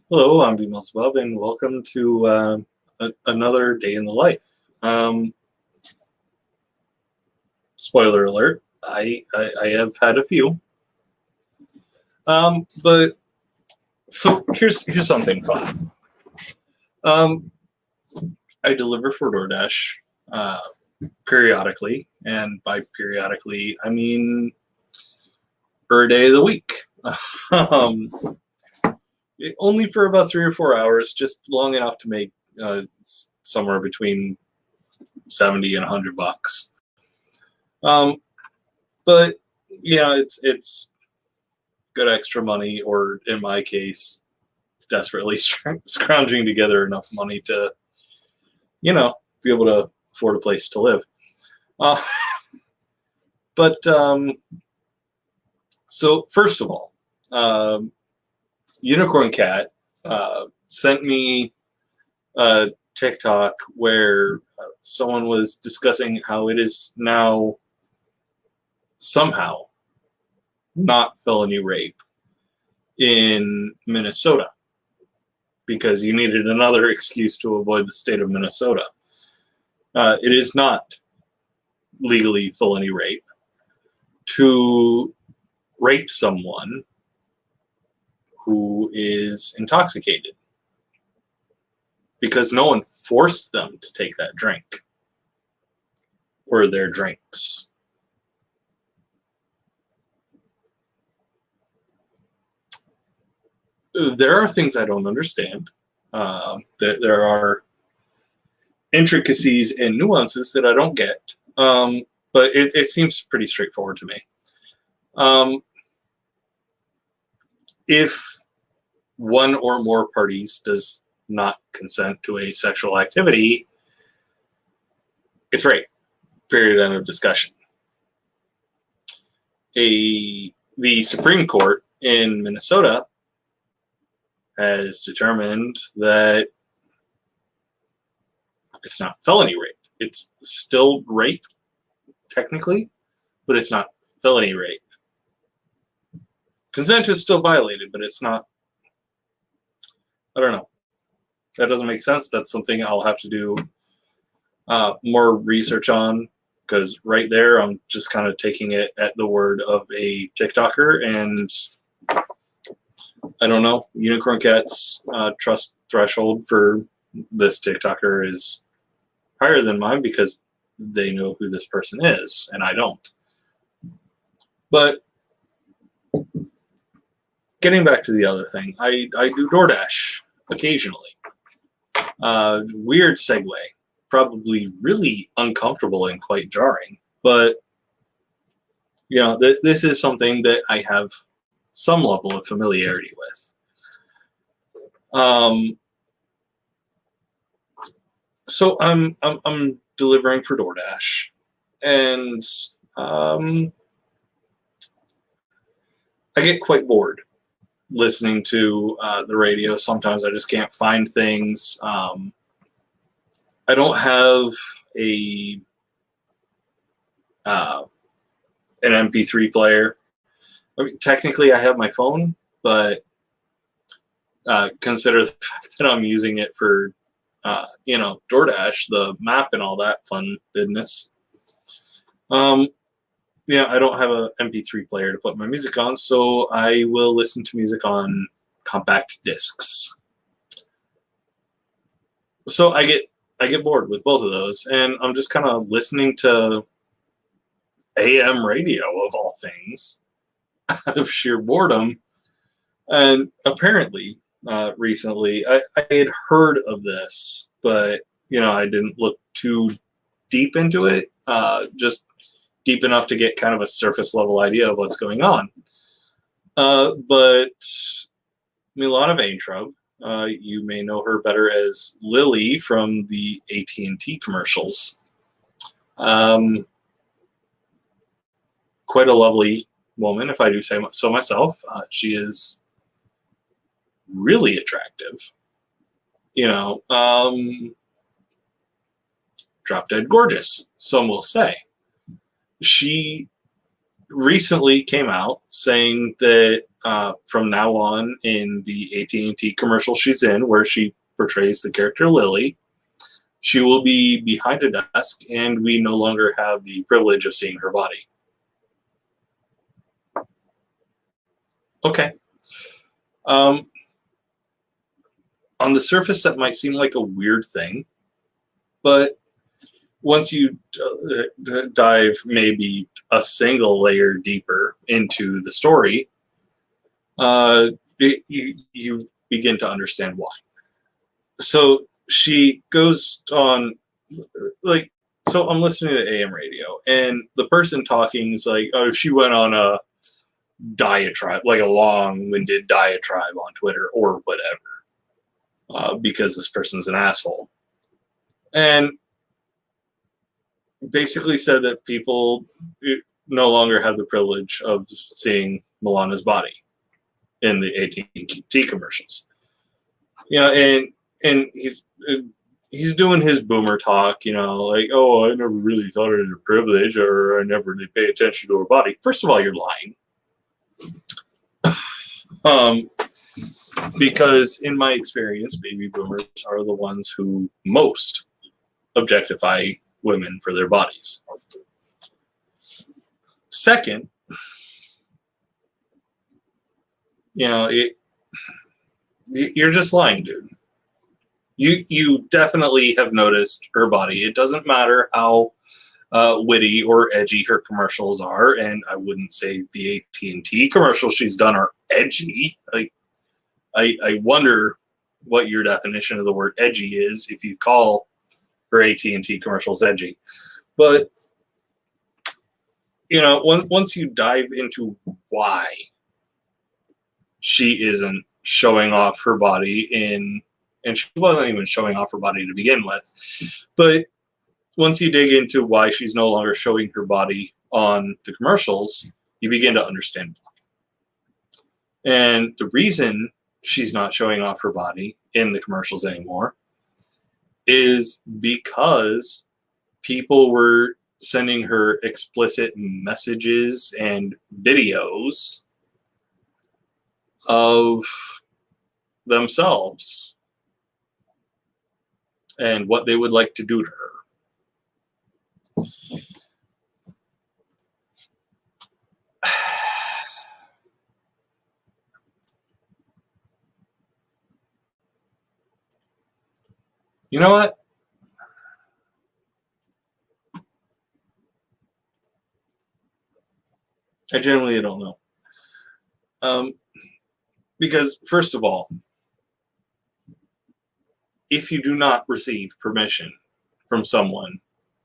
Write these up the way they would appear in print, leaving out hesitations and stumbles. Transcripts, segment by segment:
Hello, I'm BMOS Bob, and welcome to another day in the life. Spoiler alert: I have had a few. But so here's something fun. Um, I deliver for DoorDash uh, periodically, and by periodically I mean per day of the week. um, Only for about 3 or 4 hours, just long enough to make somewhere between 70 and $100. Um, but yeah, it's good extra money, or in my case, desperately scrounging together enough money to, be able to afford a place to live. Uh, but so first of all, um, Unicorn Cat sent me a TikTok where someone was discussing how it is now somehow not felony rape in Minnesota because you needed another excuse to avoid the state of Minnesota. It is not legally felony rape to rape someone who is intoxicated because no one forced them to take that drink or their drinks. There are things I don't understand. There are intricacies and nuances that I don't get, but it seems pretty straightforward to me. If one or more parties does not consent to a sexual activity, it's rape. Period. End of discussion. The Supreme Court in Minnesota has determined that it's not felony rape. It's still rape, technically, but it's not felony rape. Consent is still violated, but it's not. I don't know. That doesn't make sense. That's something I'll have to do more research on, because right there I'm just kind of taking it at the word of a TikToker, and I don't know. Unicorn Cat's trust threshold for this TikToker is higher than mine because they know who this person is, and I don't. But getting back to the other thing, I do DoorDash occasionally. Weird segue, probably really uncomfortable and quite jarring, but this is something that I have some level of familiarity with. So I'm delivering for DoorDash, and I get quite bored listening to the radio. Sometimes I just can't find things. I don't have an MP3 player. I mean, technically, I have my phone, but consider the fact that I'm using it for, DoorDash, the map, and all that fun business. I don't have an MP3 player to put my music on, so I will listen to music on compact discs. So I get bored with both of those, and I'm just kind of listening to AM radio, of all things, out of sheer boredom. And apparently, recently, I had heard of this, but I didn't look too deep into it. Just deep enough to get kind of a surface level idea of what's going on. But Milana Vaintrub, you may know her better as Lily from the AT&T commercials. Quite a lovely woman, if I do say so myself. She is really attractive. Drop dead gorgeous, some will say. She recently came out saying that from now on in the AT&T commercial she's in, where she portrays the character Lily, she will be behind a desk, and we no longer have the privilege of seeing her body. Okay. On the surface, that might seem like a weird thing, but once you dive maybe a single layer deeper into the story, you begin to understand why. So she goes on, like, so I'm listening to AM radio, and the person talking is like, oh, she went on a diatribe, like a long-winded diatribe on Twitter or whatever, because this person's an asshole. And basically said that people no longer have the privilege of seeing Milana's body in the AT&T commercials. And he's doing his boomer talk, like, oh, I never really thought it was a privilege, or I never really pay attention to her body. First of all, you're lying. Because in my experience, baby boomers are the ones who most objectify women for their bodies. Second, you're just lying, dude. You definitely have noticed her body. It doesn't matter how witty or edgy her commercials are, and I wouldn't say the AT&T commercials she's done are edgy. Like, I wonder what your definition of the word edgy is if you call her AT&T commercials edgy. But once you dive into why she isn't showing off her body and she wasn't even showing off her body to begin with, but once you dig into why she's no longer showing her body on the commercials, you begin to understand why. And the reason she's not showing off her body in the commercials anymore is because people were sending her explicit messages and videos of themselves and what they would like to do to her. You know what? I generally don't know. Because, first of all, if you do not receive permission from someone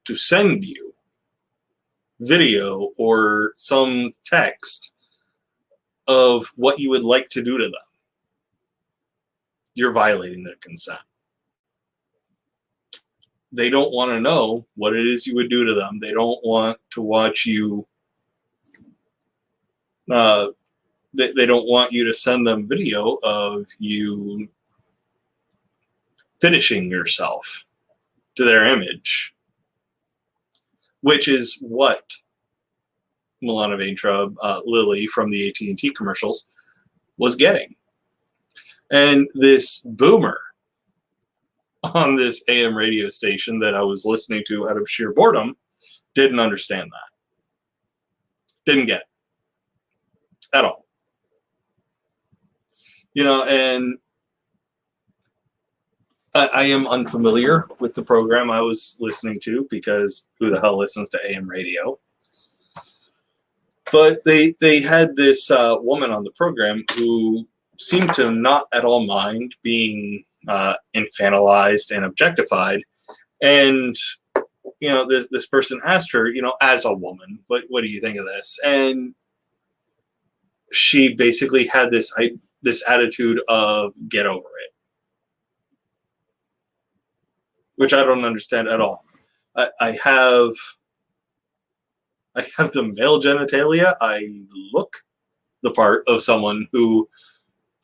to send you video or some text of what you would like to do to them, you're violating their consent. They don't want to know what it is you would do to them. They don't want to watch you. They don't want you to send them video of you finishing yourself to their image, which is what Milana Vaintrub, Lily from the AT&T commercials, was getting. And this boomer on this AM radio station that I was listening to out of sheer boredom didn't understand that. Didn't get it at all. And I am unfamiliar with the program I was listening to, because who the hell listens to AM radio? But they had this woman on the program who seemed to not at all mind being infantilized and objectified. And this person asked her, as a woman, what do you think of this? And she basically had this attitude of get over it, which I don't understand at all. I have the male genitalia. I look the part of someone who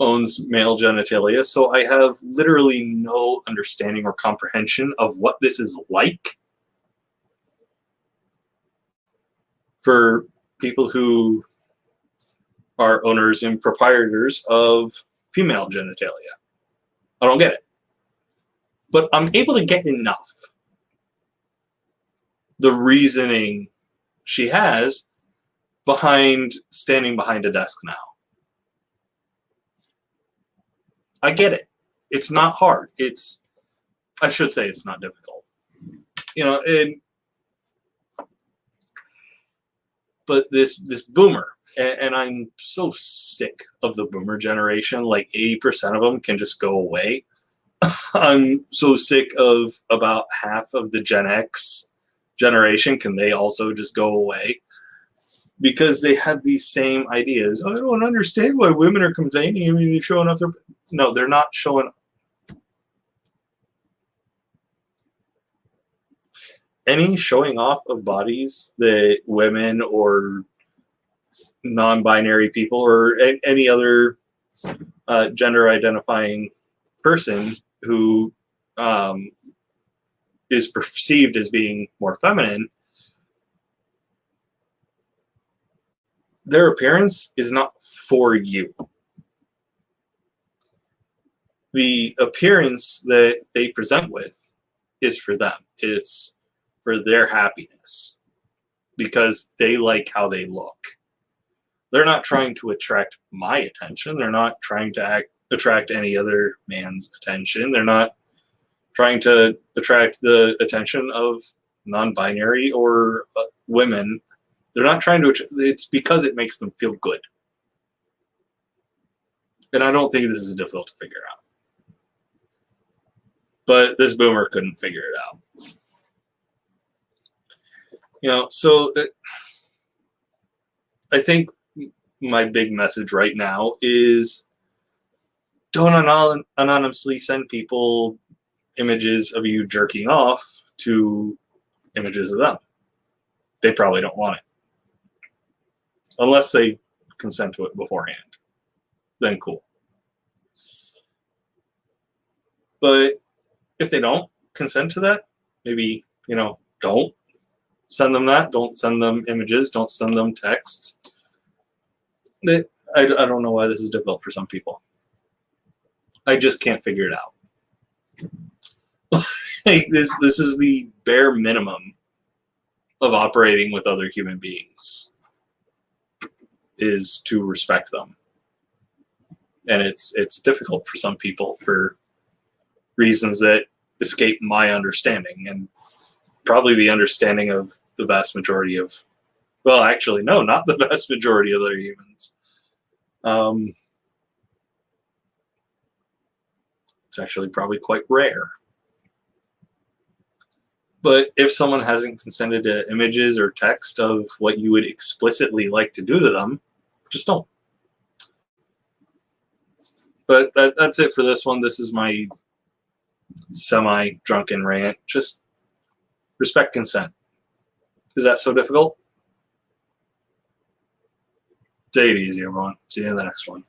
owns male genitalia, so I have literally no understanding or comprehension of what this is like for people who are owners and proprietors of female genitalia. I don't get it. But I'm able to get enough. The reasoning she has behind standing behind a desk now. I get it. It's not hard. I should say it's not difficult. But this boomer, and I'm so sick of the boomer generation, like 80% of them can just go away. I'm so sick of about half of the Gen X generation. Can they also just go away? Because they have these same ideas. I don't understand why women are complaining. I mean, they're showing off their... No, they're not showing... Any showing off of bodies that women or non-binary people or any other gender-identifying person who is perceived as being more feminine, their appearance is not for you. The appearance that they present with is for them. It's for their happiness because they like how they look. They're not trying to attract my attention. They're not trying to attract any other man's attention. They're not trying to attract the attention of non-binary or women. They're not trying to... It's because it makes them feel good. And I don't think this is difficult to figure out. But this boomer couldn't figure it out. So I think my big message right now is don't anonymously send people images of you jerking off to images of them. They probably don't want it. Unless they consent to it beforehand. Then cool. But if they don't consent to that, maybe, don't send them that. Don't send them images. Don't send them texts. I don't know why this is difficult for some people. I just can't figure it out. This is the bare minimum of operating with other human beings, is to respect them. And it's difficult for some people for reasons that escape my understanding, and probably the understanding of the vast majority of... Well, actually, no, not the vast majority of other humans. It's actually probably quite rare. But if someone hasn't consented to images or text of what you would explicitly like to do to them, just don't. But that's it for this one. This is my semi-drunken rant. Just respect consent. Is that so difficult? Take it easy, everyone. See you in the next one.